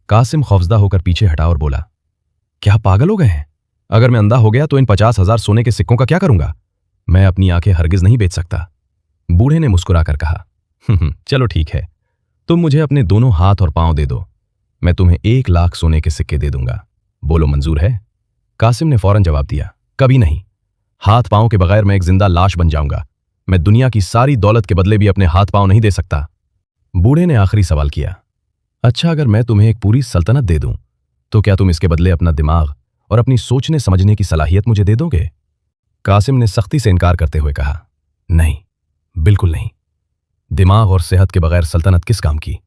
कासिम खौफजदा होकर पीछे हटा और बोला, क्या पागल हो गए हैं? अगर मैं अंधा हो गया तो इन 50,000 सोने के सिक्कों का क्या करूंगा? मैं अपनी आंखें हरगिज नहीं बेच सकता। बूढ़े ने मुस्कुराकर कहा, चलो ठीक है, तुम मुझे अपने दोनों हाथ और पांव दे दो, मैं तुम्हें 1 लाख सोने के सिक्के दे दूंगा। बोलो मंजूर है? कासिम ने फौरन जवाब दिया, कभी नहीं। हाथ पांव के बगैर मैं एक जिंदा लाश बन जाऊंगा। मैं दुनिया की सारी दौलत के बदले भी अपने हाथ पांव नहीं दे सकता। बूढ़े ने आखिरी सवाल किया, अच्छा अगर मैं तुम्हें एक पूरी सल्तनत दे दूं तो क्या तुम इसके बदले अपना दिमाग और अपनी सोचने समझने की सलाहियत मुझे दे दोगे? कासिम ने सख्ती से इनकार करते हुए कहा, नहीं, बिल्कुल नहीं। दिमाग और सेहत के बगैर सल्तनत किस काम की?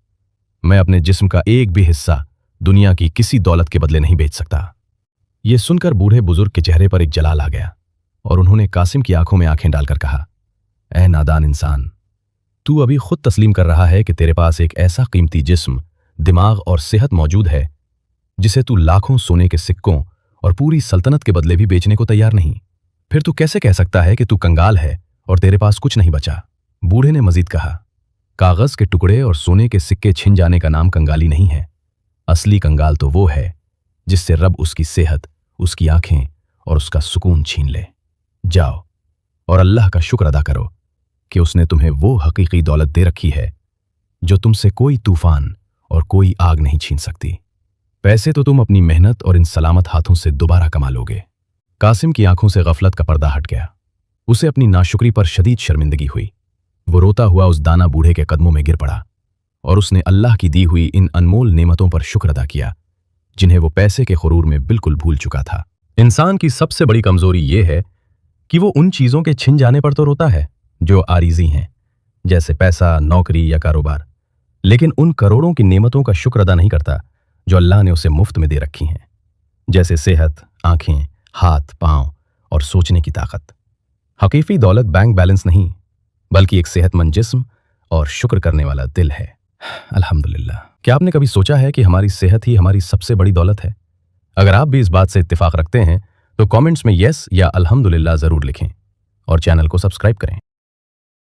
मैं अपने जिस्म का एक भी हिस्सा दुनिया की किसी दौलत के बदले नहीं बेच सकता। यह सुनकर बूढ़े बुजुर्ग के चेहरे पर एक जलाल आ गया और उन्होंने कासिम की आंखों में आंखें डालकर कहा, ऐ नादान इंसान, तू अभी खुद तस्लीम कर रहा है कि तेरे पास एक ऐसा कीमती जिस्म, दिमाग और सेहत मौजूद है जिसे तू लाखों सोने के सिक्कों और पूरी सल्तनत के बदले भी बेचने को तैयार नहीं। फिर तू कैसे कह सकता है कि तू कंगाल है और तेरे पास कुछ नहीं बचा? बूढ़े ने मजीद कहा, कागज के टुकड़े और सोने के सिक्के छिन जाने का नाम कंगाली नहीं है। असली कंगाल तो वो है जिससे रब उसकी सेहत, उसकी आंखें और उसका सुकून छीन ले। जाओ और अल्लाह का शुक्र अदा करो कि उसने तुम्हें वो हकीकी दौलत दे रखी है जो तुमसे कोई तूफान और कोई आग नहीं छीन सकती। पैसे तो तुम अपनी मेहनत और इन सलामत हाथों से दोबारा कमा लोगे। कासिम की आंखों से गफलत का पर्दा हट गया। उसे अपनी नाशुक्री पर शदीद शर्मिंदगी हुई। वो रोता हुआ उस दाना बूढ़े के कदमों में गिर पड़ा और उसने अल्लाह की दी हुई इन अनमोल नेमतों पर शुक्र अदा किया जिन्हें वो पैसे के खुरूर में बिल्कुल भूल चुका था। इंसान की सबसे बड़ी कमजोरी ये है कि वो उन चीजों के छिन जाने पर तो रोता है जो आरिजी हैं, जैसे पैसा, नौकरी या कारोबार, लेकिन उन करोड़ों की नेमतों का शुक्र अदा नहीं करता जो अल्लाह ने उसे मुफ्त में दे रखी हैं, जैसे सेहत, आंखें, हाथ, पांव और सोचने की ताकत। हकीकी दौलत बैंक बैलेंस नहीं, बल्कि एक सेहतमंद जिस्म और शुक्र करने वाला दिल है। अल्हम्दुलिल्लाह। क्या आपने कभी सोचा है कि हमारी सेहत ही हमारी सबसे बड़ी दौलत है? अगर आप भी इस बात से इत्तेफाक रखते हैं तो कमेंट्स में यस या अल्हम्दुलिल्लाह जरूर लिखें और चैनल को सब्सक्राइब करें।